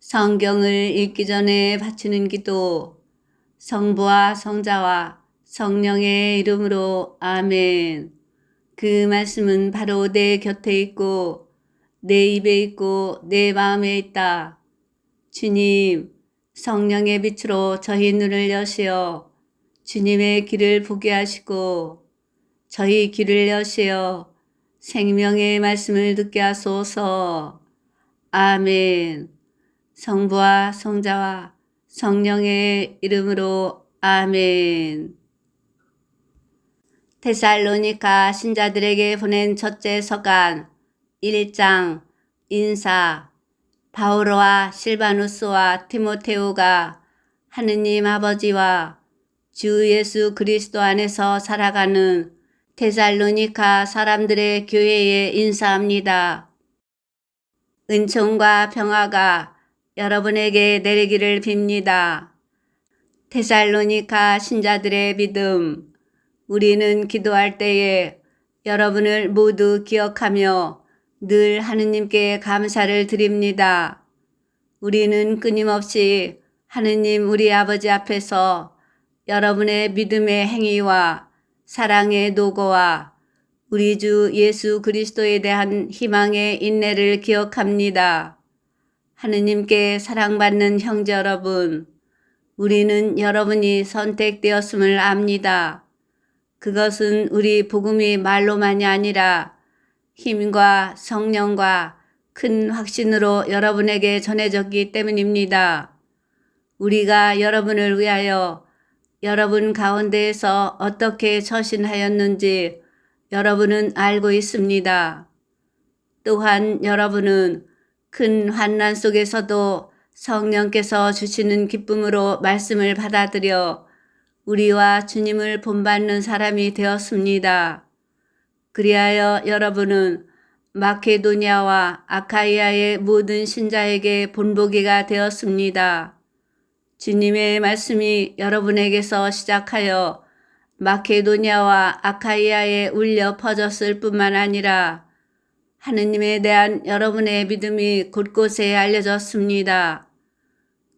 성경을 읽기 전에 바치는 기도. 성부와 성자와 성령의 이름으로 아멘. 그 말씀은 바로 내 곁에 있고 내 입에 있고 내 마음에 있다. 주님, 성령의 빛으로 저희 눈을 여시어 주님의 길을 보게 하시고 저희 귀를 여시어 생명의 말씀을 듣게 하소서. 아멘. 성부와 성자와 성령의 이름으로 아멘. 데살로니가 신자들에게 보낸 첫째 서간 1장. 인사. 바오로와 실바누스와 디모데오가 하느님 아버지와 주 예수 그리스도 안에서 살아가는 데살로니가 사람들의 교회에 인사합니다. 은총과 평화가 여러분에게 내리기를 빕니다. 데살로니가 신자들의 믿음. 우리는 기도할 때에 여러분을 모두 기억하며 늘 하느님께 감사를 드립니다. 우리는 끊임없이 하느님 우리 아버지 앞에서 여러분의 믿음의 행위와 사랑의 노고와 우리 주 예수 그리스도에 대한 희망의 인내를 기억합니다. 하느님께 사랑받는 형제 여러분, 우리는 여러분이 선택되었음을 압니다. 그것은 우리 복음이 말로만이 아니라 힘과 성령과 큰 확신으로 여러분에게 전해졌기 때문입니다. 우리가 여러분을 위하여 여러분 가운데에서 어떻게 처신하였는지 여러분은 알고 있습니다. 또한 여러분은 큰 환난 속에서도 성령께서 주시는 기쁨으로 말씀을 받아들여 우리와 주님을 본받는 사람이 되었습니다. 그리하여 여러분은 마케도니아와 아카이아의 모든 신자에게 본보기가 되었습니다. 주님의 말씀이 여러분에게서 시작하여 마케도니아와 아카이아에 울려 퍼졌을 뿐만 아니라 하느님에 대한 여러분의 믿음이 곳곳에 알려졌습니다.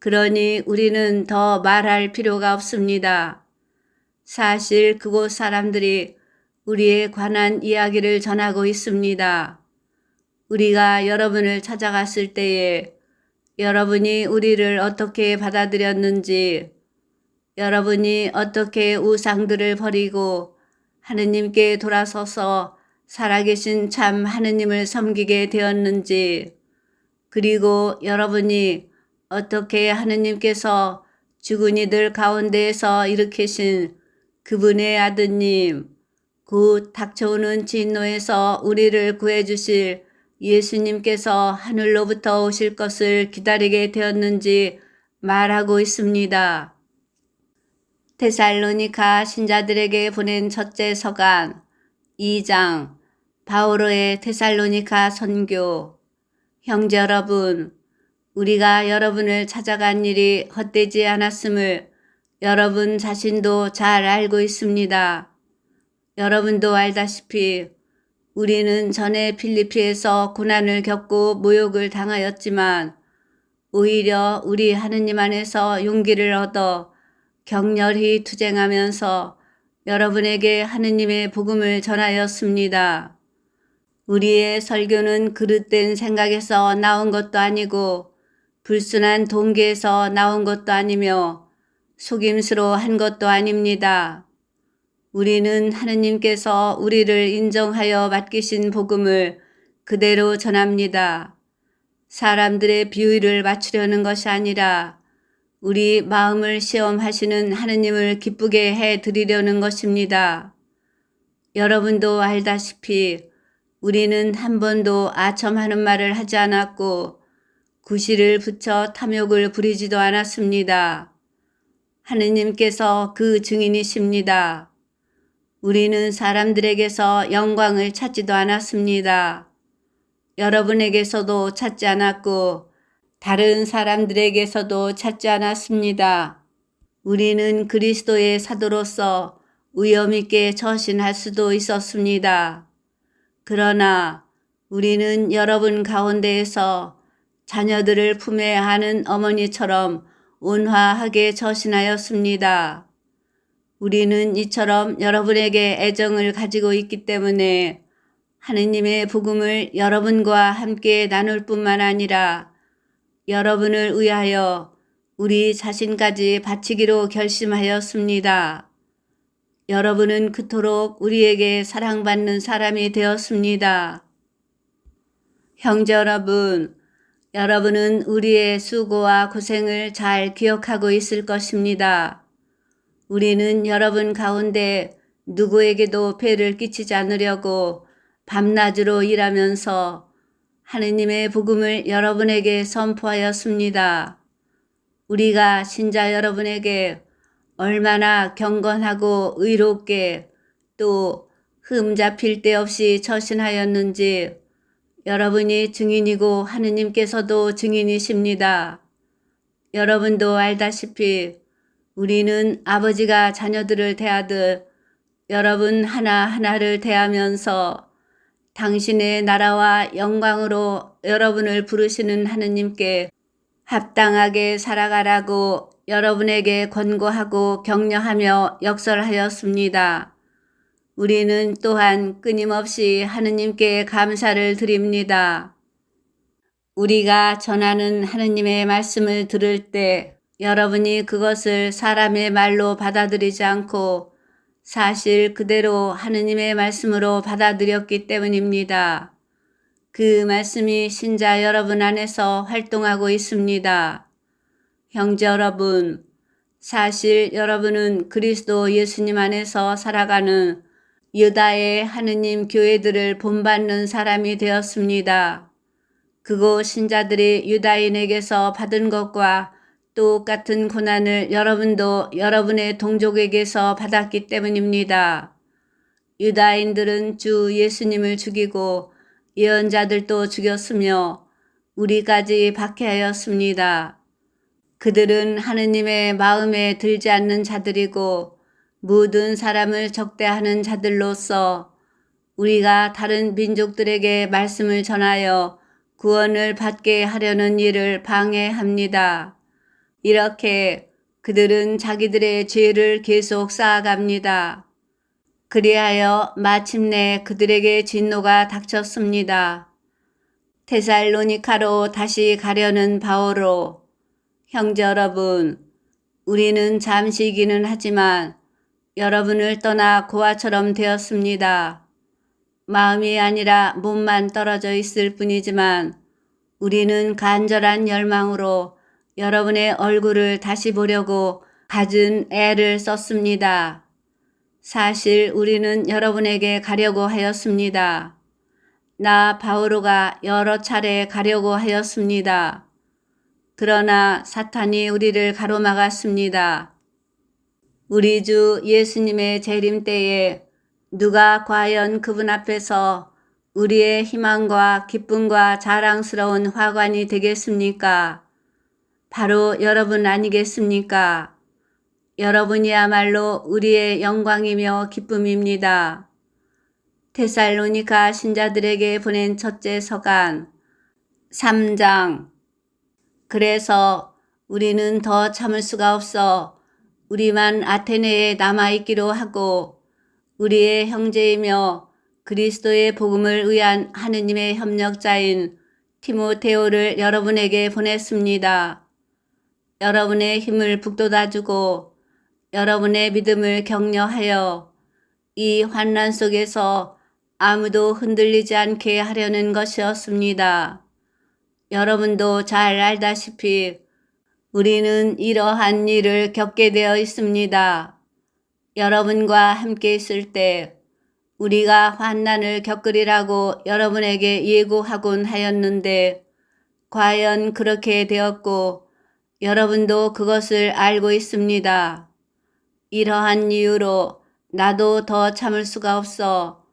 그러니 우리는 더 말할 필요가 없습니다. 사실 그곳 사람들이 우리에 관한 이야기를 전하고 있습니다. 우리가 여러분을 찾아갔을 때에 여러분이 우리를 어떻게 받아들였는지, 여러분이 어떻게 우상들을 버리고 하느님께 돌아서서 살아계신 참 하느님을 섬기게 되었는지, 그리고 여러분이 어떻게 하느님께서 죽은 이들 가운데에서 일으키신 그분의 아드님, 곧 닥쳐오는 진노에서 우리를 구해주실 예수님께서 하늘로부터 오실 것을 기다리게 되었는지 말하고 있습니다. 데살로니가 신자들에게 보낸 첫째 서간 2장. 바오로의 데살로니가 선교. 형제 여러분, 우리가 여러분을 찾아간 일이 헛되지 않았음을 여러분 자신도 잘 알고 있습니다. 여러분도 알다시피 우리는 전에 필리피에서 고난을 겪고 모욕을 당하였지만 오히려 우리 하느님 안에서 용기를 얻어 격렬히 투쟁하면서 여러분에게 하느님의 복음을 전하였습니다. 우리의 설교는 그릇된 생각에서 나온 것도 아니고 불순한 동기에서 나온 것도 아니며 속임수로 한 것도 아닙니다. 우리는 하느님께서 우리를 인정하여 맡기신 복음을 그대로 전합니다. 사람들의 비위를 맞추려는 것이 아니라 우리 마음을 시험하시는 하느님을 기쁘게 해드리려는 것입니다. 여러분도 알다시피 우리는 한 번도 아첨하는 말을 하지 않았고 구실을 붙여 탐욕을 부리지도 않았습니다. 하느님께서 그 증인이십니다. 우리는 사람들에게서 영광을 찾지도 않았습니다. 여러분에게서도 찾지 않았고 다른 사람들에게서도 찾지 않았습니다. 우리는 그리스도의 사도로서 위엄 있게 처신할 수도 있었습니다. 그러나 우리는 여러분 가운데에서 자녀들을 품에 안은 어머니처럼 온화하게 처신하였습니다. 우리는 이처럼 여러분에게 애정을 가지고 있기 때문에 하느님의 복음을 여러분과 함께 나눌 뿐만 아니라 여러분을 위하여 우리 자신까지 바치기로 결심하였습니다. 여러분은 그토록 우리에게 사랑받는 사람이 되었습니다. 형제 여러분, 여러분은 우리의 수고와 고생을 잘 기억하고 있을 것입니다. 우리는 여러분 가운데 누구에게도 폐를 끼치지 않으려고 밤낮으로 일하면서 하느님의 복음을 여러분에게 선포하였습니다. 우리가 신자 여러분에게 얼마나 경건하고 의롭게 또 흠 잡힐 데 없이 처신하였는지 여러분이 증인이고 하느님께서도 증인이십니다. 여러분도 알다시피 우리는 아버지가 자녀들을 대하듯 여러분 하나하나를 대하면서 당신의 나라와 영광으로 여러분을 부르시는 하느님께 합당하게 살아가라고 여러분에게 권고하고 격려하며 역설하였습니다. 우리는 또한 끊임없이 하느님께 감사를 드립니다. 우리가 전하는 하느님의 말씀을 들을 때 여러분이 그것을 사람의 말로 받아들이지 않고 사실 그대로 하느님의 말씀으로 받아들였기 때문입니다. 그 말씀이 신자 여러분 안에서 활동하고 있습니다. 형제 여러분, 사실 여러분은 그리스도 예수님 안에서 살아가는 유다의 하느님 교회들을 본받는 사람이 되었습니다. 그곳 신자들이 유다인에게서 받은 것과 똑같은 고난을 여러분도 여러분의 동족에게서 받았기 때문입니다. 유다인들은 주 예수님을 죽이고 예언자들도 죽였으며 우리까지 박해하였습니다. 그들은 하느님의 마음에 들지 않는 자들이고 모든 사람을 적대하는 자들로서 우리가 다른 민족들에게 말씀을 전하여 구원을 받게 하려는 일을 방해합니다. 이렇게 그들은 자기들의 죄를 계속 쌓아갑니다. 그리하여 마침내 그들에게 진노가 닥쳤습니다. 데살로니가로 다시 가려는 바오로, 형제 여러분, 우리는 잠시이기는 하지만 여러분을 떠나 고아처럼 되었습니다. 마음이 아니라 몸만 떨어져 있을 뿐이지만 우리는 간절한 열망으로 여러분의 얼굴을 다시 보려고 갖은 애를 썼습니다. 사실 우리는 여러분에게 가려고 하였습니다. 나 바오로가 여러 차례 가려고 하였습니다. 그러나 사탄이 우리를 가로막았습니다. 우리 주 예수님의 재림 때에 누가 과연 그분 앞에서 우리의 희망과 기쁨과 자랑스러운 화관이 되겠습니까? 바로 여러분 아니겠습니까? 여러분이야말로 우리의 영광이며 기쁨입니다. 데살로니가 신자들에게 보낸 첫째 서간 3장. 그래서 우리는 더 참을 수가 없어 우리만 아테네에 남아있기로 하고 우리의 형제이며 그리스도의 복음을 위한 하느님의 협력자인 티모테오를 여러분에게 보냈습니다. 여러분의 힘을 북돋아주고 여러분의 믿음을 격려하여 이 환난 속에서 아무도 흔들리지 않게 하려는 것이었습니다. 여러분도 잘 알다시피 우리는 이러한 일을 겪게 되어 있습니다. 여러분과 함께 있을 때 우리가 환난을 겪으리라고 여러분에게 예고하곤 하였는데 과연 그렇게 되었고 여러분도 그것을 알고 있습니다. 이러한 이유로 나도 더 참을 수가 없어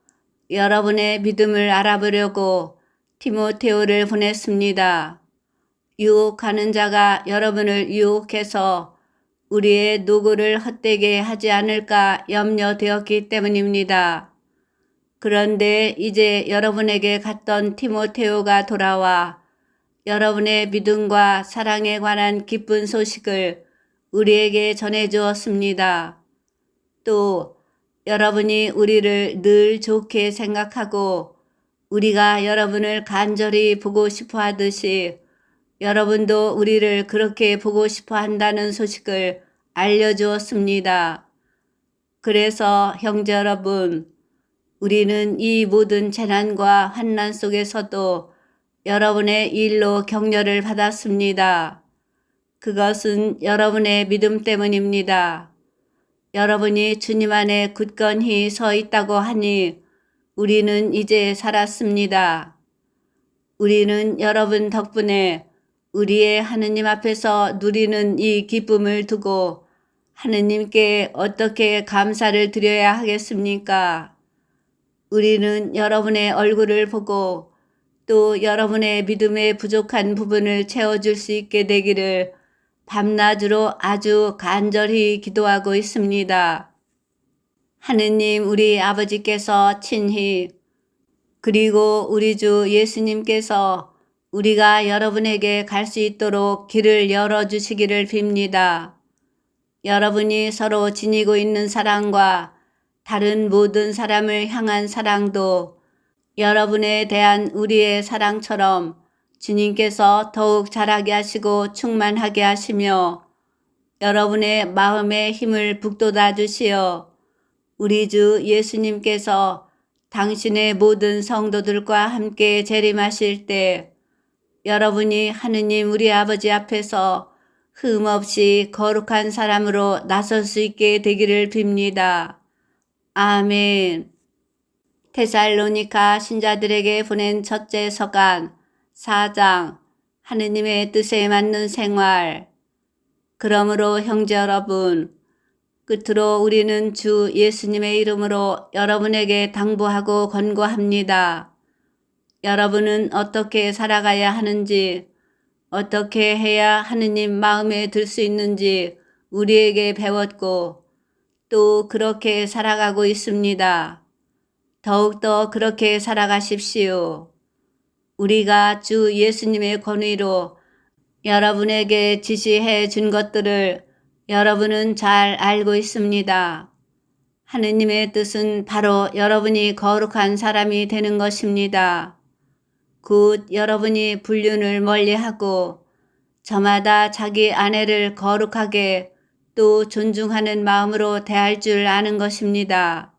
여러분의 믿음을 알아보려고 티모테오를 보냈습니다. 유혹하는 자가 여러분을 유혹해서 우리의 노고를 헛되게 하지 않을까 염려되었기 때문입니다. 그런데 이제 여러분에게 갔던 티모테오가 돌아와 여러분의 믿음과 사랑에 관한 기쁜 소식을 우리에게 전해주었습니다. 또 여러분이 우리를 늘 좋게 생각하고 우리가 여러분을 간절히 보고 싶어 하듯이 여러분도 우리를 그렇게 보고 싶어 한다는 소식을 알려주었습니다. 그래서 형제 여러분, 우리는 이 모든 재난과 환난 속에서도 여러분의 일로 격려를 받았습니다. 그것은 여러분의 믿음 때문입니다. 여러분이 주님 안에 굳건히 서 있다고 하니 우리는 이제 살았습니다. 우리는 여러분 덕분에 우리의 하느님 앞에서 누리는 이 기쁨을 두고 하느님께 어떻게 감사를 드려야 하겠습니까? 우리는 여러분의 얼굴을 보고 또 여러분의 믿음의 부족한 부분을 채워줄 수 있게 되기를 밤낮으로 아주 간절히 기도하고 있습니다. 하느님 우리 아버지께서 친히 그리고 우리 주 예수님께서 우리가 여러분에게 갈 수 있도록 길을 열어주시기를 빕니다. 여러분이 서로 지니고 있는 사랑과 다른 모든 사람을 향한 사랑도 여러분에 대한 우리의 사랑처럼 주님께서 더욱 자라게 하시고 충만하게 하시며 여러분의 마음의 힘을 북돋아 주시어 우리 주 예수님께서 당신의 모든 성도들과 함께 재림하실 때 여러분이 하느님 우리 아버지 앞에서 흠없이 거룩한 사람으로 나설 수 있게 되기를 빕니다. 아멘. 데살로니가 신자들에게 보낸 첫째 서간 4장 하느님의 뜻에 맞는 생활. 그러므로 형제 여러분, 끝으로 우리는 주 예수님의 이름으로 여러분에게 당부하고 권고합니다. 여러분은 어떻게 살아가야 하는지, 어떻게 해야 하느님 마음에 들 수 있는지 우리에게 배웠고 또 그렇게 살아가고 있습니다. 더욱더 그렇게 살아가십시오. 우리가 주 예수님의 권위로 여러분에게 지시해 준 것들을 여러분은 잘 알고 있습니다. 하느님의 뜻은 바로 여러분이 거룩한 사람이 되는 것입니다. 곧 여러분이 불륜을 멀리하고 저마다 자기 아내를 거룩하게 또 존중하는 마음으로 대할 줄 아는 것입니다.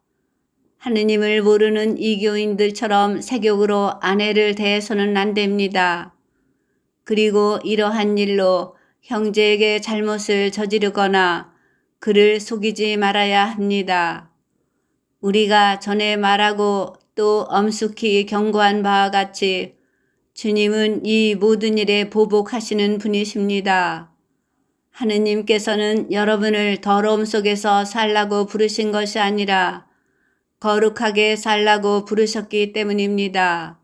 하느님을 모르는 이교인들처럼 세욕으로 아내를 대해서는 안 됩니다. 그리고 이러한 일로 형제에게 잘못을 저지르거나 그를 속이지 말아야 합니다. 우리가 전에 말하고 또 엄숙히 경고한 바와 같이 주님은 이 모든 일에 보복하시는 분이십니다. 하느님께서는 여러분을 더러움 속에서 살라고 부르신 것이 아니라 거룩하게 살라고 부르셨기 때문입니다.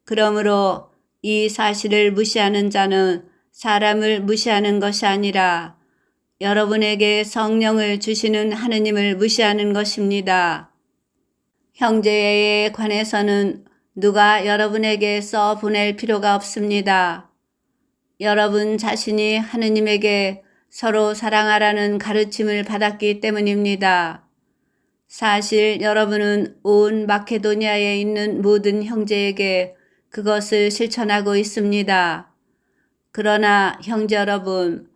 그러므로 이 사실을 무시하는 자는 사람을 무시하는 것이 아니라 여러분에게 성령을 주시는 하느님을 무시하는 것입니다. 형제에 관해서는 누가 여러분에게 써 보낼 필요가 없습니다. 여러분 자신이 하느님에게 서로 사랑하라는 가르침을 받았기 때문입니다. 사실 여러분은 온 마케도니아에 있는 모든 형제에게 그것을 실천하고 있습니다. 그러나 형제 여러분,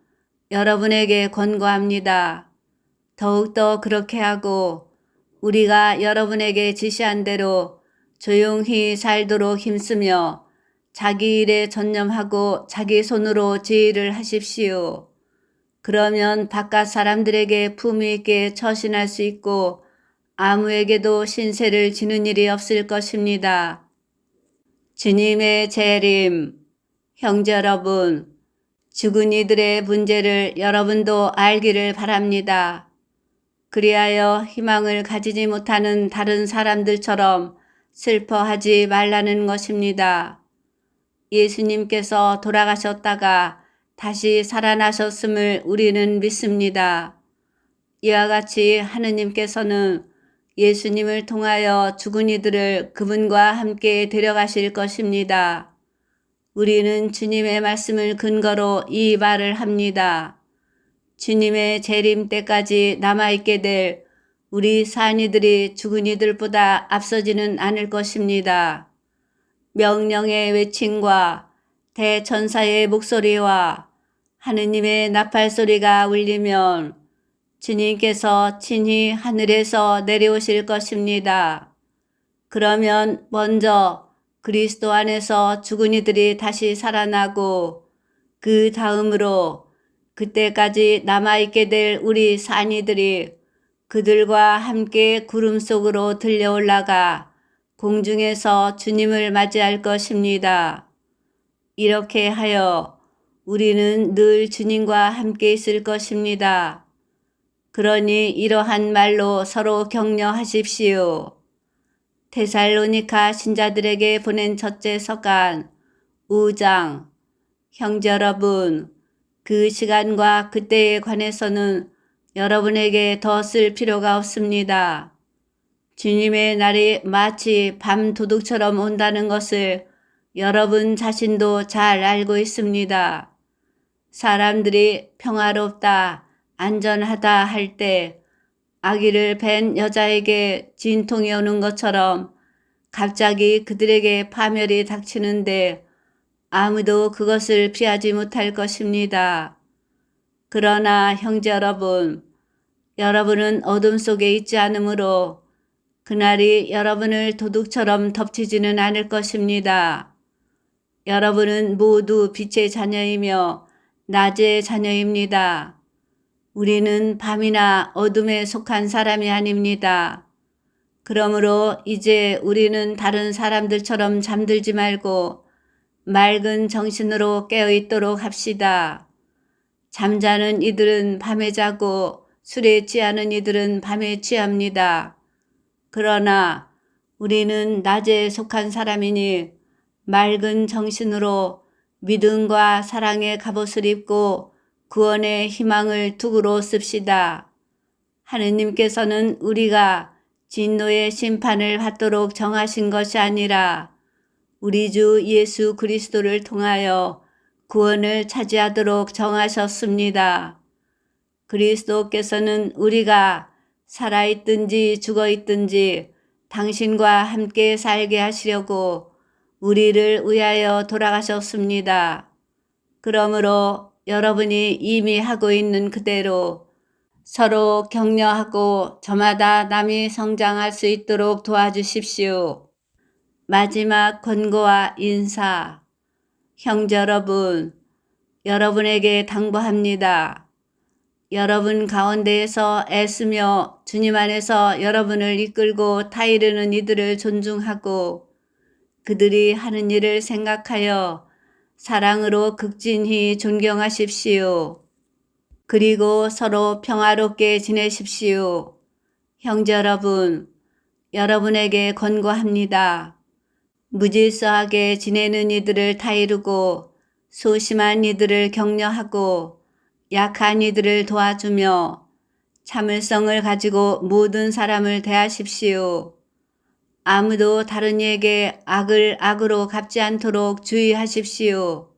여러분에게 권고합니다. 더욱더 그렇게 하고 우리가 여러분에게 지시한 대로 조용히 살도록 힘쓰며 자기 일에 전념하고 자기 손으로 제의를 하십시오. 그러면 바깥 사람들에게 품위 있게 처신할 수 있고 아무에게도 신세를 지는 일이 없을 것입니다. 주님의 재림, 형제 여러분, 죽은 이들의 문제를 여러분도 알기를 바랍니다. 그리하여 희망을 가지지 못하는 다른 사람들처럼 슬퍼하지 말라는 것입니다. 예수님께서 돌아가셨다가 다시 살아나셨음을 우리는 믿습니다. 이와 같이 하느님께서는 예수님을 통하여 죽은 이들을 그분과 함께 데려가실 것입니다. 우리는 주님의 말씀을 근거로 이 말을 합니다. 주님의 재림 때까지 남아있게 될 우리 산이들이 죽은 이들보다 앞서지는 않을 것입니다. 명령의 외침과 대천사의 목소리와 하느님의 나팔 소리가 울리면 주님께서 친히 하늘에서 내려오실 것입니다. 그러면 먼저 그리스도 안에서 죽은 이들이 다시 살아나고 그 다음으로 그때까지 남아있게 될 우리 산이들이 그들과 함께 구름 속으로 들려 올라가 공중에서 주님을 맞이할 것입니다. 이렇게 하여 우리는 늘 주님과 함께 있을 것입니다. 그러니 이러한 말로 서로 격려하십시오. 데살로니가 신자들에게 보낸 첫째 서간 5장. 형제 여러분, 그 시간과 그때에 관해서는 여러분에게 더 쓸 필요가 없습니다. 주님의 날이 마치 밤 도둑처럼 온다는 것을 여러분 자신도 잘 알고 있습니다. 사람들이 평화롭다, 안전하다 할 때 아기를 벤 여자에게 진통이 오는 것처럼 갑자기 그들에게 파멸이 닥치는데 아무도 그것을 피하지 못할 것입니다. 그러나 형제 여러분, 여러분은 어둠 속에 있지 않으므로 그날이 여러분을 도둑처럼 덮치지는 않을 것입니다. 여러분은 모두 빛의 자녀이며 낮의 자녀입니다. 우리는 밤이나 어둠에 속한 사람이 아닙니다. 그러므로 이제 우리는 다른 사람들처럼 잠들지 말고 맑은 정신으로 깨어 있도록 합시다. 잠자는 이들은 밤에 자고 술에 취하는 이들은 밤에 취합니다. 그러나 우리는 낮에 속한 사람이니 맑은 정신으로 믿음과 사랑의 갑옷을 입고 구원의 희망을 두구로 씁시다. 하느님께서는 우리가 진노의 심판을 받도록 정하신 것이 아니라 우리 주 예수 그리스도를 통하여 구원을 차지하도록 정하셨습니다. 그리스도께서는 우리가 살아있든지 죽어있든지 당신과 함께 살게 하시려고 우리를 위하여 돌아가셨습니다. 그러므로 여러분이 이미 하고 있는 그대로 서로 격려하고 저마다 남이 성장할 수 있도록 도와주십시오. 마지막 권고와 인사. 형제 여러분, 여러분에게 당부합니다. 여러분 가운데에서 애쓰며 주님 안에서 여러분을 이끌고 타이르는 이들을 존중하고 그들이 하는 일을 생각하여 사랑으로 극진히 존경하십시오. 그리고 서로 평화롭게 지내십시오. 형제 여러분, 여러분에게 권고합니다. 무질서하게 지내는 이들을 타이르고 소심한 이들을 격려하고 약한 이들을 도와주며 참을성을 가지고 모든 사람을 대하십시오. 아무도 다른 이에게 악을 악으로 갚지 않도록 주의하십시오.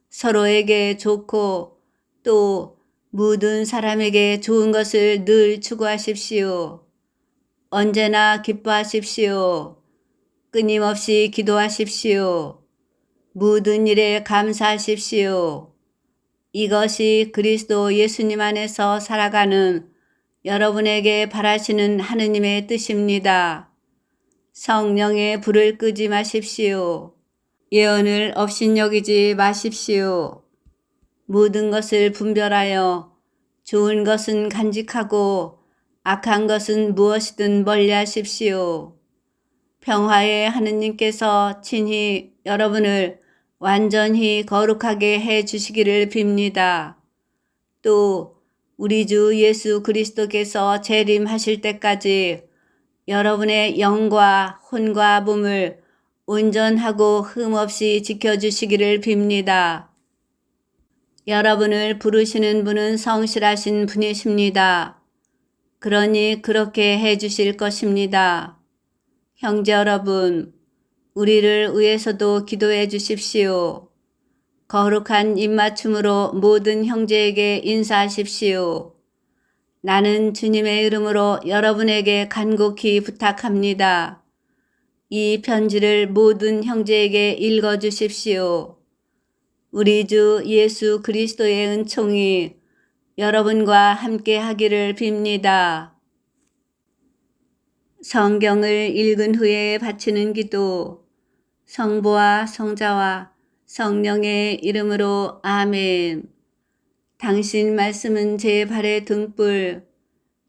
서로에게 좋고 또 모든 사람에게 좋은 것을 늘 추구하십시오. 언제나 기뻐하십시오. 끊임없이 기도하십시오. 모든 일에 감사하십시오. 이것이 그리스도 예수님 안에서 살아가는 여러분에게 바라시는 하느님의 뜻입니다. 성령의 불을 끄지 마십시오. 예언을 업신여기지 마십시오. 모든 것을 분별하여 좋은 것은 간직하고 악한 것은 무엇이든 멀리하십시오. 평화의 하느님께서 친히 여러분을 완전히 거룩하게 해 주시기를 빕니다. 또 우리 주 예수 그리스도께서 재림하실 때까지 여러분의 영과 혼과 몸을 온전하고 흠없이 지켜주시기를 빕니다. 여러분을 부르시는 분은 성실하신 분이십니다. 그러니 그렇게 해 주실 것입니다. 형제 여러분, 우리를 위해서도 기도해 주십시오. 거룩한 입맞춤으로 모든 형제에게 인사하십시오. 나는 주님의 이름으로 여러분에게 간곡히 부탁합니다. 이 편지를 모든 형제에게 읽어 주십시오. 우리 주 예수 그리스도의 은총이 여러분과 함께 하기를 빕니다. 성경을 읽은 후에 바치는 기도. 성부와 성자와 성령의 이름으로 아멘. 당신 말씀은 제 발의 등불,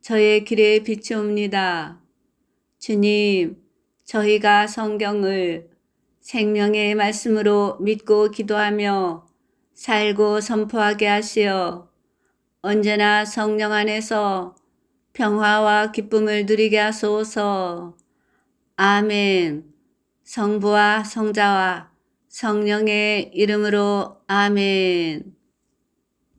저의 길에 비추옵니다. 주님, 저희가 성경을 생명의 말씀으로 믿고 기도하며 살고 선포하게 하시어 언제나 성령 안에서 평화와 기쁨을 누리게 하소서. 아멘. 성부와 성자와 성령의 이름으로 아멘.